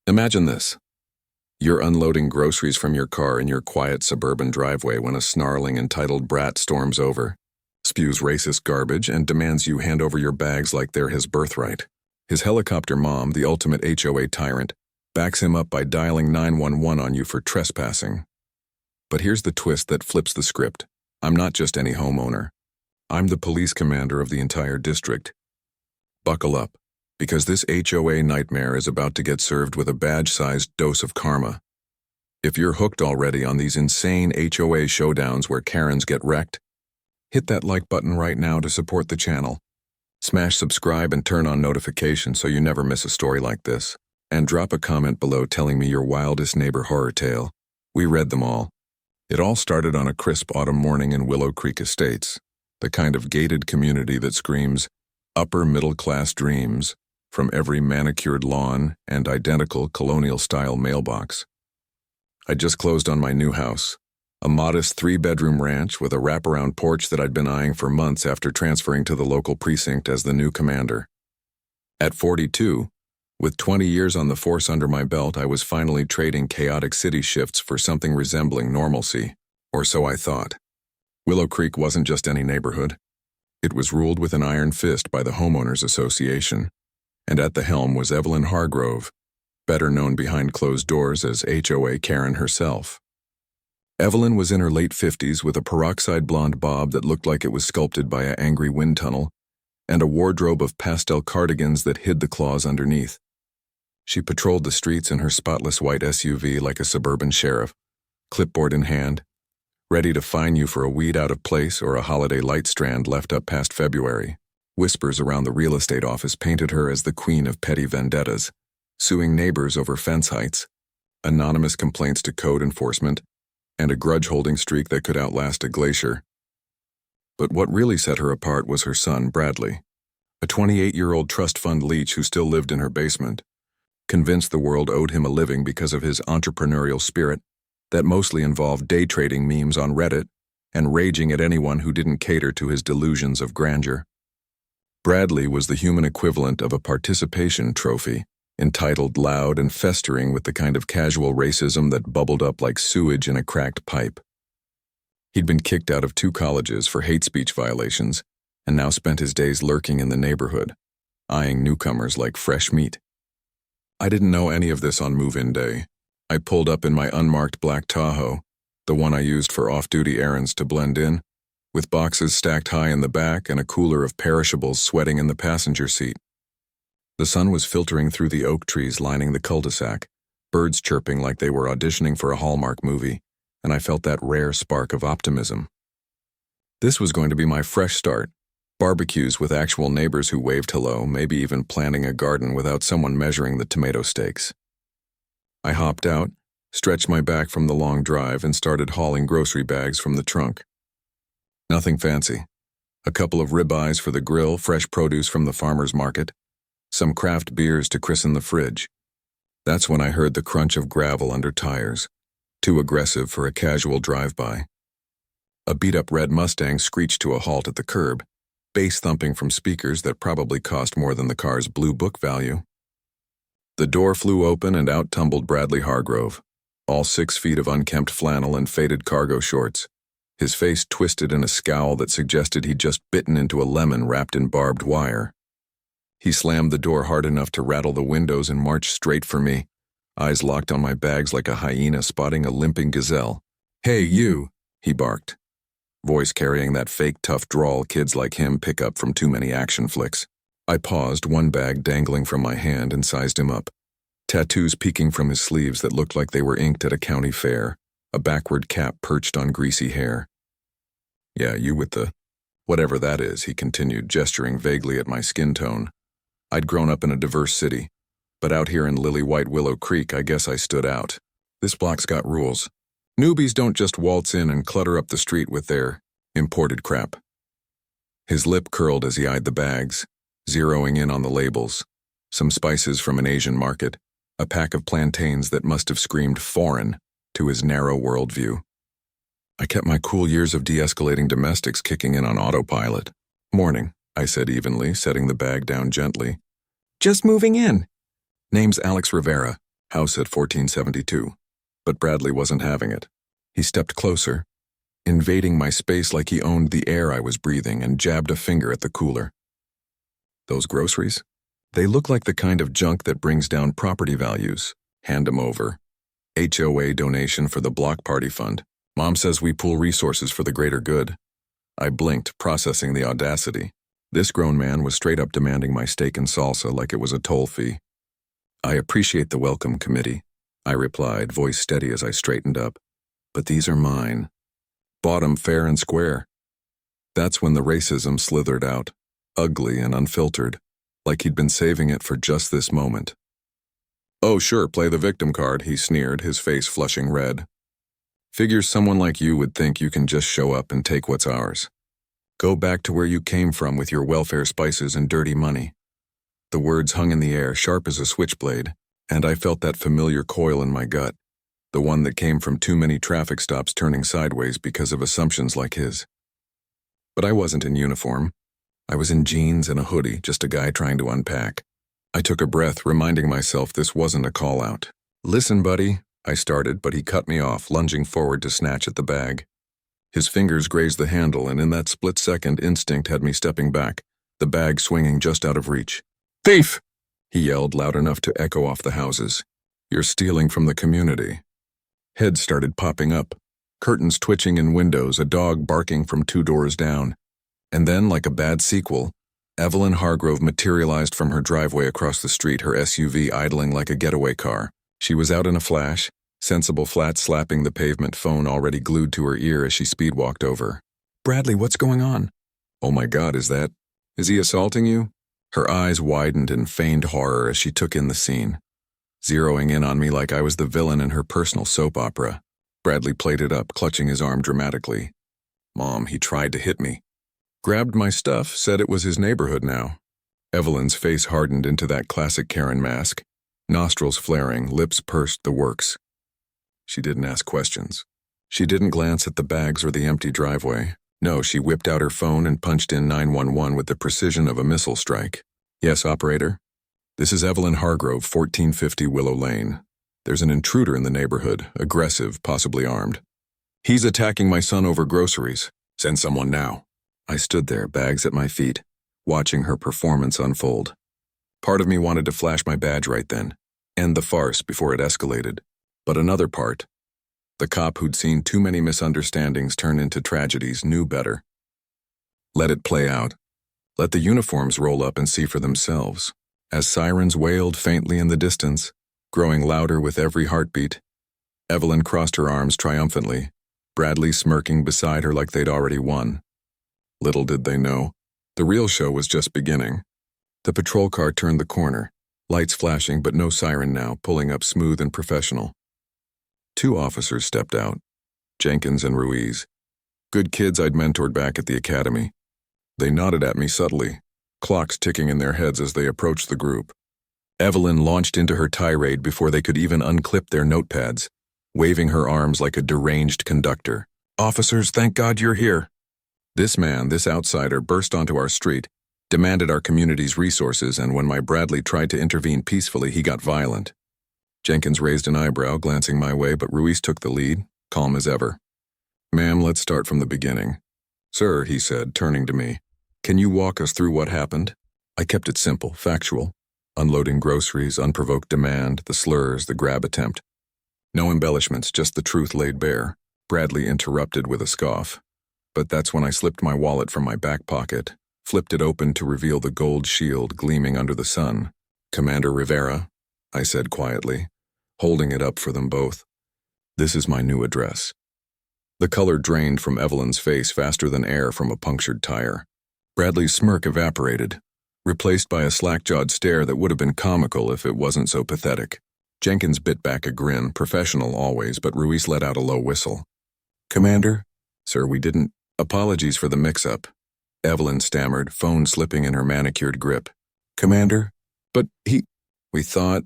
Imagine this. You're unloading groceries from your car in your quiet suburban driveway when a snarling, entitled brat storms over, spews racist garbage, and demands you hand over your bags like they're his birthright. His helicopter mom, the ultimate HOA tyrant, backs him up by dialing 911 on you for trespassing. But here's the twist that flips the script. I'm not just any homeowner. I'm the police commander of the entire district. Buckle up, because this HOA nightmare is about to get served with a badge-sized dose of karma. If you're hooked already on these insane HOA showdowns where Karens get wrecked, hit that like button right now to support the channel. Smash subscribe and turn on notifications so you never miss a story like this. And drop a comment below telling me your wildest neighbor horror tale. We read them all. It all started on a crisp autumn morning in Willow Creek Estates, the kind of gated community that screams upper middle-class dreams from every manicured lawn and identical colonial-style mailbox. I just closed on my new house, a modest 3-bedroom ranch with a wraparound porch that I'd been eyeing for months after transferring to the local precinct as the new commander. At 42, with 20 years on the force under my belt, I was finally trading chaotic city shifts for something resembling normalcy, or so I thought. Willow Creek wasn't just any neighborhood. It was ruled with an iron fist by the Homeowners Association, and at the helm was Evelyn Hargrove, better known behind closed doors as HOA Karen herself. Evelyn was in her late 50s with a peroxide blonde bob that looked like it was sculpted by an angry wind tunnel, and a wardrobe of pastel cardigans that hid the claws underneath. She patrolled the streets in her spotless white SUV like a suburban sheriff, clipboard in hand, ready to fine you for a weed out of place or a holiday light strand left up past February. Whispers around the real estate office painted her as the queen of petty vendettas, suing neighbors over fence heights, anonymous complaints to code enforcement, and a grudge-holding streak that could outlast a glacier. But what really set her apart was her son, Bradley, a 28-year-old trust fund leech who still lived in her basement, convinced the world owed him a living because of his entrepreneurial spirit that mostly involved day trading memes on Reddit and raging at anyone who didn't cater to his delusions of grandeur. Bradley was the human equivalent of a participation trophy, entitled, loud, and festering with the kind of casual racism that bubbled up like sewage in a cracked pipe. He'd been kicked out of 2 colleges for hate speech violations and now spent his days lurking in the neighborhood, eyeing newcomers like fresh meat. I didn't know any of this on move-in day. I pulled up in my unmarked black Tahoe, the one I used for off-duty errands to blend in, with boxes stacked high in the back and a cooler of perishables sweating in the passenger seat. The sun was filtering through the oak trees lining the cul-de-sac, birds chirping like they were auditioning for a Hallmark movie, and I felt that rare spark of optimism. This was going to be my fresh start. Barbecues with actual neighbors who waved hello, maybe even planting a garden without someone measuring the tomato stakes. I hopped out, stretched my back from the long drive, and started hauling grocery bags from the trunk. Nothing fancy. A couple of ribeyes for the grill, fresh produce from the farmer's market, some craft beers to christen the fridge. That's when I heard the crunch of gravel under tires, too aggressive for a casual drive-by. A beat-up red Mustang screeched to a halt at the curb, bass thumping from speakers that probably cost more than the car's blue book value. The door flew open and out tumbled Bradley Hargrove, all 6 feet of unkempt flannel and faded cargo shorts, his face twisted in a scowl that suggested he'd just bitten into a lemon wrapped in barbed wire. He slammed the door hard enough to rattle the windows and marched straight for me, eyes locked on my bags like a hyena spotting a limping gazelle. "Hey, you," he barked, voice carrying that fake tough drawl kids like him pick up from too many action flicks. I paused, one bag dangling from my hand, and sized him up. Tattoos peeking from his sleeves that looked like they were inked at a county fair, a backward cap perched on greasy hair. "Yeah, you with the whatever that is," he continued, gesturing vaguely at my skin tone. I'd grown up in a diverse city, but out here in lily-white Willow Creek, I guess I stood out. This block's got rules. Newbies don't just waltz in and clutter up the street with their imported crap. His lip curled as he eyed the bags, zeroing in on the labels. Some spices from an Asian market, a pack of plantains that must have screamed foreign to his narrow worldview. I kept my cool years of de-escalating domestics kicking in on autopilot. "Morning," I said evenly, setting the bag down gently. "Just moving in." "Name's Alex Rivera. House at 1472. But Bradley wasn't having it. He stepped closer, invading my space like he owned the air I was breathing, and jabbed a finger at the cooler. Those groceries? They look like the kind of junk that brings down property values. Hand 'em over. HOA donation for the block party fund. Mom says we pool resources for the greater good. I blinked, processing the audacity. This grown man was straight up demanding my steak and salsa like it was a toll fee. I appreciate the welcome committee, I replied, voice steady as I straightened up. But these are mine. Bought 'em fair and square. That's when the racism slithered out, ugly and unfiltered, like he'd been saving it for just this moment. Oh, sure, play the victim card, he sneered, his face flushing red. Figures someone like you would think you can just show up and take what's ours. Go back to where you came from with your welfare spices and dirty money. The words hung in the air, sharp as a switchblade, and I felt that familiar coil in my gut, the one that came from too many traffic stops turning sideways because of assumptions like his. But I wasn't in uniform. I was in jeans and a hoodie, just a guy trying to unpack. I took a breath, reminding myself this wasn't a call-out. Listen, buddy, I started, but he cut me off, lunging forward to snatch at the bag. His fingers grazed the handle, and in that split-second, instinct had me stepping back, the bag swinging just out of reach. Thief! He yelled loud enough to echo off the houses. You're stealing from the community. Heads started popping up, curtains twitching in windows, a dog barking from 2 doors down. And then, like a bad sequel, Evelyn Hargrove materialized from her driveway across the street, her SUV idling like a getaway car. She was out in a flash, sensible flat slapping the pavement, phone already glued to her ear as she speed-walked over. Bradley, what's going on? Oh my God, is he assaulting you? Her eyes widened in feigned horror as she took in the scene, zeroing in on me like I was the villain in her personal soap opera. Bradley played it up, clutching his arm dramatically. Mom, he tried to hit me. Grabbed my stuff, said it was his neighborhood now. Evelyn's face hardened into that classic Karen mask, nostrils flaring, lips pursed, the works. She didn't ask questions. She didn't glance at the bags or the empty driveway. No, she whipped out her phone and punched in 911 with the precision of a missile strike. Yes, operator? This is Evelyn Hargrove, 1450 Willow Lane. There's an intruder in the neighborhood, aggressive, possibly armed. He's attacking my son over groceries. Send someone now. I stood there, bags at my feet, watching her performance unfold. Part of me wanted to flash my badge right then, end the farce before it escalated. But another part, the cop who'd seen too many misunderstandings turn into tragedies, knew better. Let it play out. Let the uniforms roll up and see for themselves. As sirens wailed faintly in the distance, growing louder with every heartbeat, Evelyn crossed her arms triumphantly, Bradley smirking beside her like they'd already won. Little did they know, the real show was just beginning. The patrol car turned the corner, lights flashing but no siren now, pulling up smooth and professional. 2 officers stepped out, Jenkins and Ruiz. Good kids I'd mentored back at the academy. They nodded at me subtly, clocks ticking in their heads as they approached the group. Evelyn launched into her tirade before they could even unclip their notepads, waving her arms like a deranged conductor. Officers, thank God you're here. This man, this outsider, burst onto our street, demanded our community's resources, and when my Bradley tried to intervene peacefully, he got violent. Jenkins raised an eyebrow, glancing my way, but Ruiz took the lead, calm as ever. Ma'am, let's start from the beginning. Sir, he said, turning to me, can you walk us through what happened? I kept it simple, factual. Unloading groceries, unprovoked demand, the slurs, the grab attempt. No embellishments, just the truth laid bare. Bradley interrupted with a scoff. But that's when I slipped my wallet from my back pocket, flipped it open to reveal the gold shield gleaming under the sun. Commander Rivera, I said quietly, holding it up for them both. This is my new address. The color drained from Evelyn's face faster than air from a punctured tire. Bradley's smirk evaporated, replaced by a slack-jawed stare that would have been comical if it wasn't so pathetic. Jenkins bit back a grin, professional always, but Ruiz let out a low whistle. Commander? Sir, we didn't. Apologies for the mix-up. Evelyn stammered, phone slipping in her manicured grip. Commander? But we thought.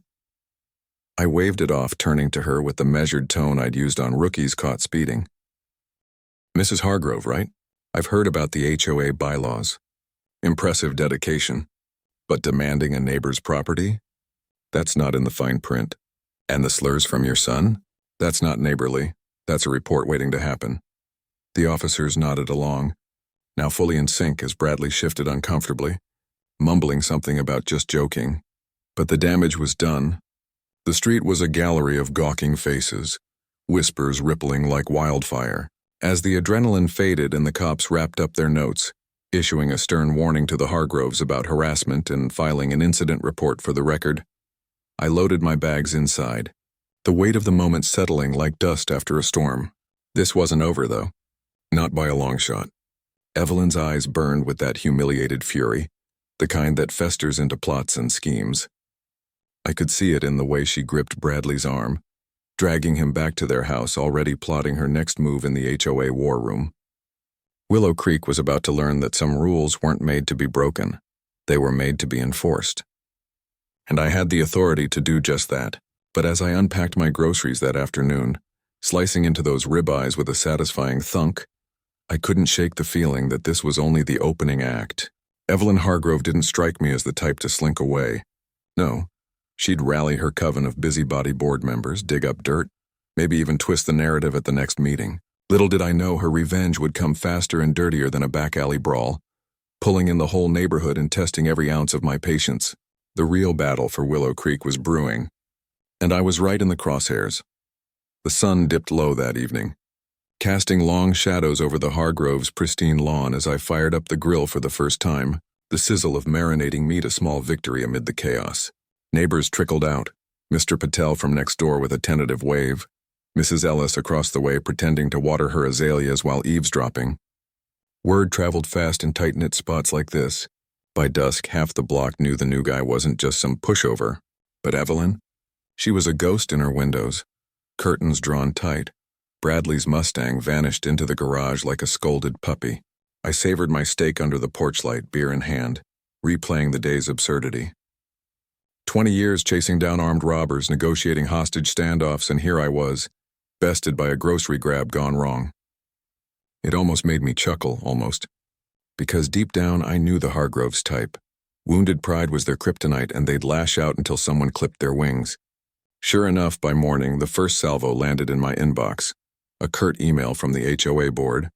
I waved it off, turning to her with the measured tone I'd used on rookies caught speeding. Mrs. Hargrove, right? I've heard about the HOA bylaws. Impressive dedication. But demanding a neighbor's property? That's not in the fine print. And the slurs from your son? That's not neighborly. That's a report waiting to happen. The officers nodded along, now fully in sync as Bradley shifted uncomfortably, mumbling something about just joking. But the damage was done. The street was a gallery of gawking faces, whispers rippling like wildfire. As the adrenaline faded and the cops wrapped up their notes, issuing a stern warning to the Hargroves about harassment and filing an incident report for the record, I loaded my bags inside, the weight of the moment settling like dust after a storm. This wasn't over, though. Not by a long shot. Evelyn's eyes burned with that humiliated fury, the kind that festers into plots and schemes. I could see it in the way she gripped Bradley's arm, dragging him back to their house, already plotting her next move in the HOA war room. Willow Creek was about to learn that some rules weren't made to be broken. They were made to be enforced. And I had the authority to do just that. But as I unpacked my groceries that afternoon, slicing into those ribeyes with a satisfying thunk, I couldn't shake the feeling that this was only the opening act. Evelyn Hargrove didn't strike me as the type to slink away. No, she'd rally her coven of busybody board members, dig up dirt, maybe even twist the narrative at the next meeting. Little did I know her revenge would come faster and dirtier than a back alley brawl, pulling in the whole neighborhood and testing every ounce of my patience. The real battle for Willow Creek was brewing, and I was right in the crosshairs. The sun dipped low that evening, casting long shadows over the Hargroves' pristine lawn as I fired up the grill for the first time, the sizzle of marinating meat a small victory amid the chaos. Neighbors trickled out, Mr. Patel from next door with a tentative wave, Mrs. Ellis across the way pretending to water her azaleas while eavesdropping. Word traveled fast in tight-knit spots like this. By dusk, half the block knew the new guy wasn't just some pushover. But Evelyn? She was a ghost in her windows, curtains drawn tight. Bradley's Mustang vanished into the garage like a scolded puppy. I savored my steak under the porch light, beer in hand, replaying the day's absurdity. 20 years chasing down armed robbers, negotiating hostage standoffs, and here I was, bested by a grocery grab gone wrong. It almost made me chuckle, because deep down I knew the Hargroves type. Wounded pride was their kryptonite, and they'd lash out until someone clipped their wings. Sure enough, by morning, the first salvo landed in my inbox. A curt email from the HOA board.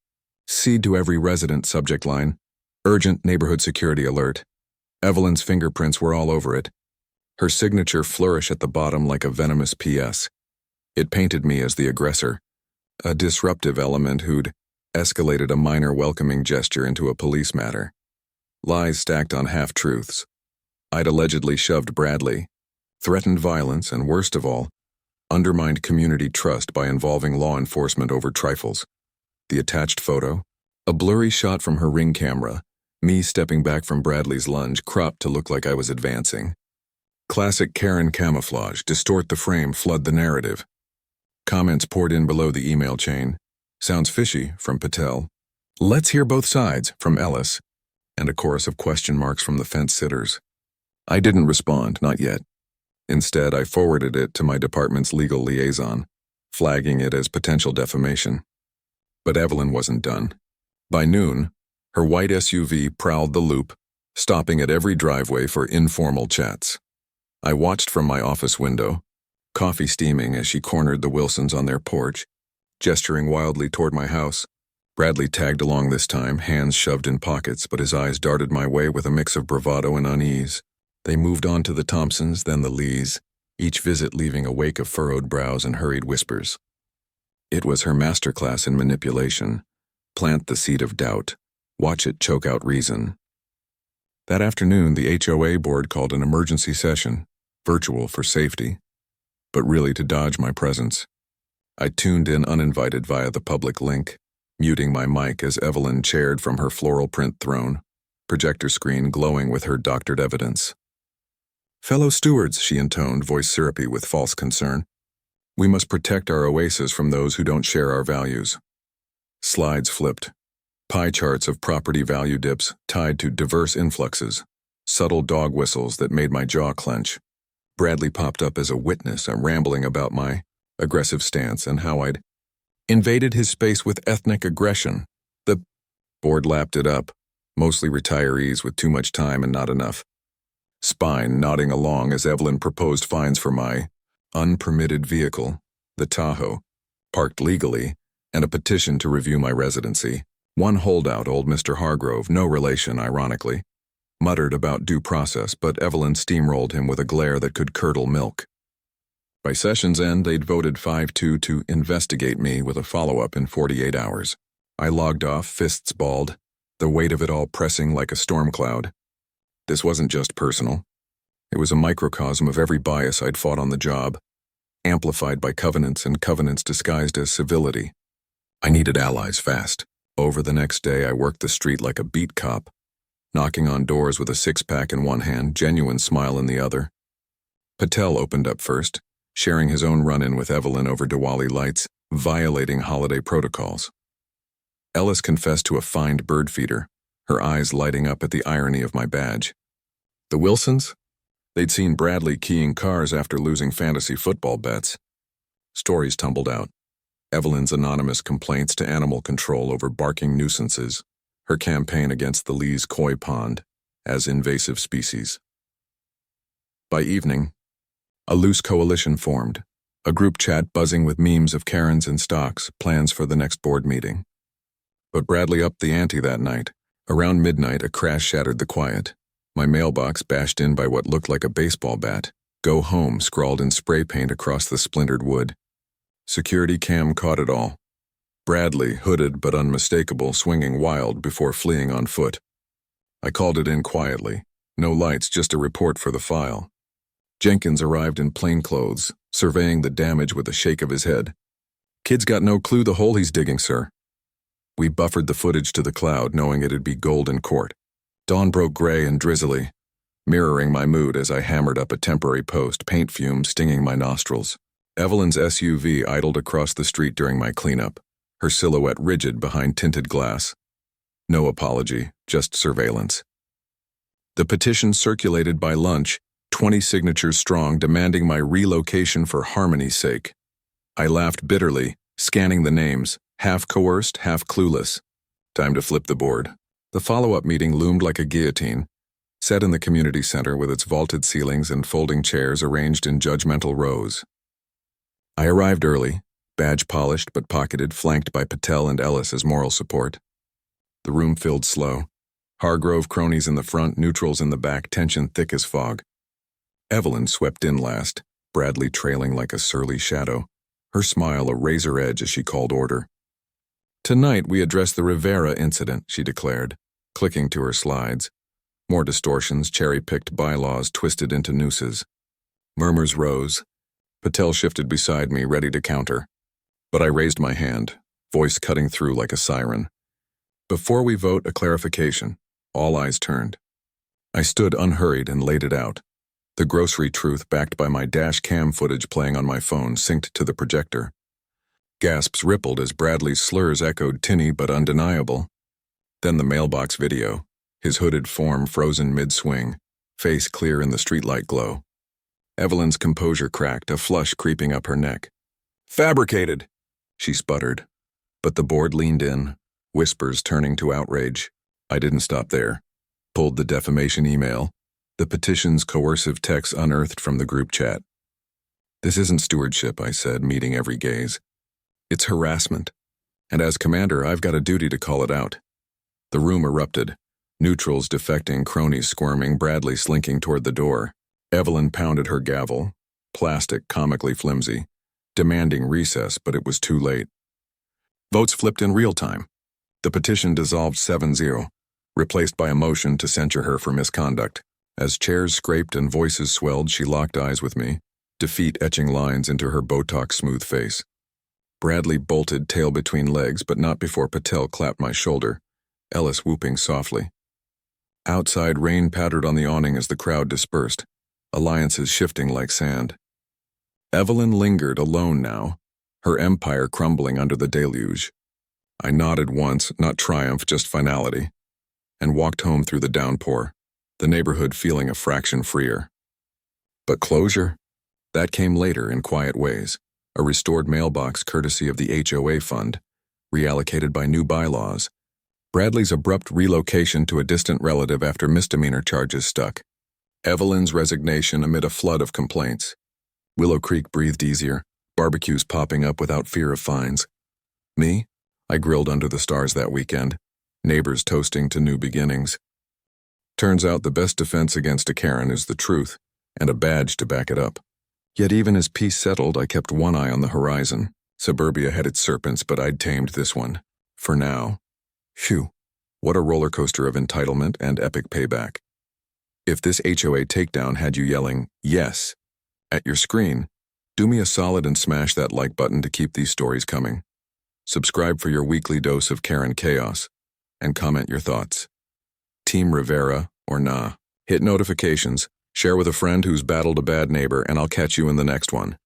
"Seed to every resident," subject line. "Urgent neighborhood security alert." Evelyn's fingerprints were all over it. Her signature flourish at the bottom like a venomous PS. It painted me as the aggressor, a disruptive element who'd escalated a minor welcoming gesture into a police matter. Lies stacked on half-truths. I'd allegedly shoved Bradley, threatened violence, and worst of all, undermined community trust by involving law enforcement over trifles. The attached photo, a blurry shot from her Ring camera, me stepping back from Bradley's lunge, cropped to look like I was advancing. Classic Karen camouflage, distort the frame, flood the narrative. Comments poured in below the email chain. "Sounds fishy," from Patel. "Let's hear both sides," from Ellis, and a chorus of question marks from the fence sitters. I didn't respond, not yet. Instead, I forwarded it to my department's legal liaison, flagging it as potential defamation. But Evelyn wasn't done. By noon, her white SUV prowled the loop, stopping at every driveway for informal chats. I watched from my office window, coffee steaming as she cornered the Wilsons on their porch, gesturing wildly toward my house. Bradley tagged along this time, hands shoved in pockets, but his eyes darted my way with a mix of bravado and unease. They moved on to the Thompsons, then the Lees, each visit leaving a wake of furrowed brows and hurried whispers. It was her masterclass in manipulation. Plant the seed of doubt. Watch it choke out reason. That afternoon, the HOA board called an emergency session, virtual for safety, but really to dodge my presence. I tuned in uninvited via the public link, muting my mic as Evelyn chaired from her floral print throne, projector screen glowing with her doctored evidence. "Fellow stewards," she intoned, voice syrupy with false concern. "We must protect our oasis from those who don't share our values." Slides flipped. Pie charts of property value dips tied to diverse influxes. Subtle dog whistles that made my jaw clench. Bradley popped up as a witness, rambling about my aggressive stance and how I'd invaded his space with ethnic aggression. The board lapped it up, mostly retirees with too much time and not enough. Spine nodding along as Evelyn proposed fines for my unpermitted vehicle, the Tahoe, parked legally, and a petition to review my residency. One holdout, old Mr. Hargrove, no relation, ironically, muttered about due process, but Evelyn steamrolled him with a glare that could curdle milk. By session's end, they'd voted 5-2 to investigate me with a follow-up in 48 hours. I logged off, fists balled, the weight of it all pressing like a storm cloud. This wasn't just personal. It was a microcosm of every bias I'd fought on the job, amplified by covenants and covenants disguised as civility. I needed allies fast. Over the next day, I worked the street like a beat cop, knocking on doors with a six-pack in one hand, genuine smile in the other. Patel opened up first, sharing his own run-in with Evelyn over Diwali lights, violating holiday protocols. Ellis confessed to a fined bird feeder, her eyes lighting up at the irony of my badge. The Wilsons? They'd seen Bradley keying cars after losing fantasy football bets. Stories tumbled out. Evelyn's anonymous complaints to animal control over barking nuisances, her campaign against the Lee's koi pond as invasive species. By evening, a loose coalition formed, a group chat buzzing with memes of Karens and stocks, plans for the next board meeting. But Bradley upped the ante that night. Around midnight, a crash shattered the quiet. My mailbox bashed in by what looked like a baseball bat. "Go home," scrawled in spray paint across the splintered wood. Security cam caught it all. Bradley, hooded but unmistakable, swinging wild before fleeing on foot. I called it in quietly. No lights, just a report for the file. Jenkins arrived in plain clothes, surveying the damage with a shake of his head. "Kid's got no clue the hole he's digging, sir." We buffered the footage to the cloud, knowing it'd be gold in court. Dawn broke gray and drizzly, mirroring my mood as I hammered up a temporary post, paint fumes stinging my nostrils. Evelyn's SUV idled across the street during my cleanup, her silhouette rigid behind tinted glass. No apology, just surveillance. The petition circulated by lunch, 20 signatures strong, demanding my relocation for harmony's sake. I laughed bitterly, scanning the names, half coerced, half clueless. Time to flip the board. The follow-up meeting loomed like a guillotine, set in the community center with its vaulted ceilings and folding chairs arranged in judgmental rows. I arrived early, badge polished but pocketed, flanked by Patel and Ellis as moral support. The room filled slow. Hargrove cronies in the front, neutrals in the back, tension thick as fog. Evelyn swept in last, Bradley trailing like a surly shadow, her smile a razor edge as she called order. "Tonight we address the Rivera incident," she declared, clicking to her slides. More distortions, cherry-picked bylaws twisted into nooses. Murmurs rose. Patel shifted beside me, ready to counter. But I raised my hand, voice cutting through like a siren. "Before we vote, a clarification." All eyes turned. I stood unhurried and laid it out. The grocery truth, backed by my dash cam footage playing on my phone, synced to the projector. Gasps rippled as Bradley's slurs echoed tinny but undeniable. Then the mailbox video, his hooded form frozen mid-swing, face clear in the streetlight glow. Evelyn's composure cracked, a flush creeping up her neck. "Fabricated," she sputtered. But the board leaned in, whispers turning to outrage. I didn't stop there. Pulled the defamation email, the petition's coercive text unearthed from the group chat. "This isn't stewardship," I said, meeting every gaze. "It's harassment. And as commander, I've got a duty to call it out." The room erupted. Neutrals defecting, cronies squirming, Bradley slinking toward the door. Evelyn pounded her gavel, plastic comically flimsy, demanding recess, but it was too late. Votes flipped in real time. The petition dissolved 7-0, replaced by a motion to censure her for misconduct. As chairs scraped and voices swelled, she locked eyes with me, defeat etching lines into her Botox-smooth face. Bradley bolted, tail between legs, but not before Patel clapped my shoulder, Ellis whooping softly. Outside, rain pattered on the awning as the crowd dispersed, alliances shifting like sand. Evelyn lingered alone now, her empire crumbling under the deluge. I nodded once, not triumph, just finality, and walked home through the downpour, the neighborhood feeling a fraction freer. But closure? That came later in quiet ways, a restored mailbox courtesy of the HOA fund, reallocated by new bylaws, Bradley's abrupt relocation to a distant relative after misdemeanor charges stuck, Evelyn's resignation amid a flood of complaints. Willow Creek breathed easier, barbecues popping up without fear of fines. Me? I grilled under the stars that weekend, neighbors toasting to new beginnings. Turns out the best defense against a Karen is the truth, and a badge to back it up. Yet even as peace settled, I kept one eye on the horizon. Suburbia had its serpents, but I'd tamed this one. For now. Phew, what a roller coaster of entitlement and epic payback. If this HOA takedown had you yelling, yes, at your screen, do me a solid and smash that like button to keep these stories coming. Subscribe for your weekly dose of Karen chaos, and comment your thoughts. Team Rivera or nah. Hit notifications, share with a friend who's battled a bad neighbor, and I'll catch you in the next one.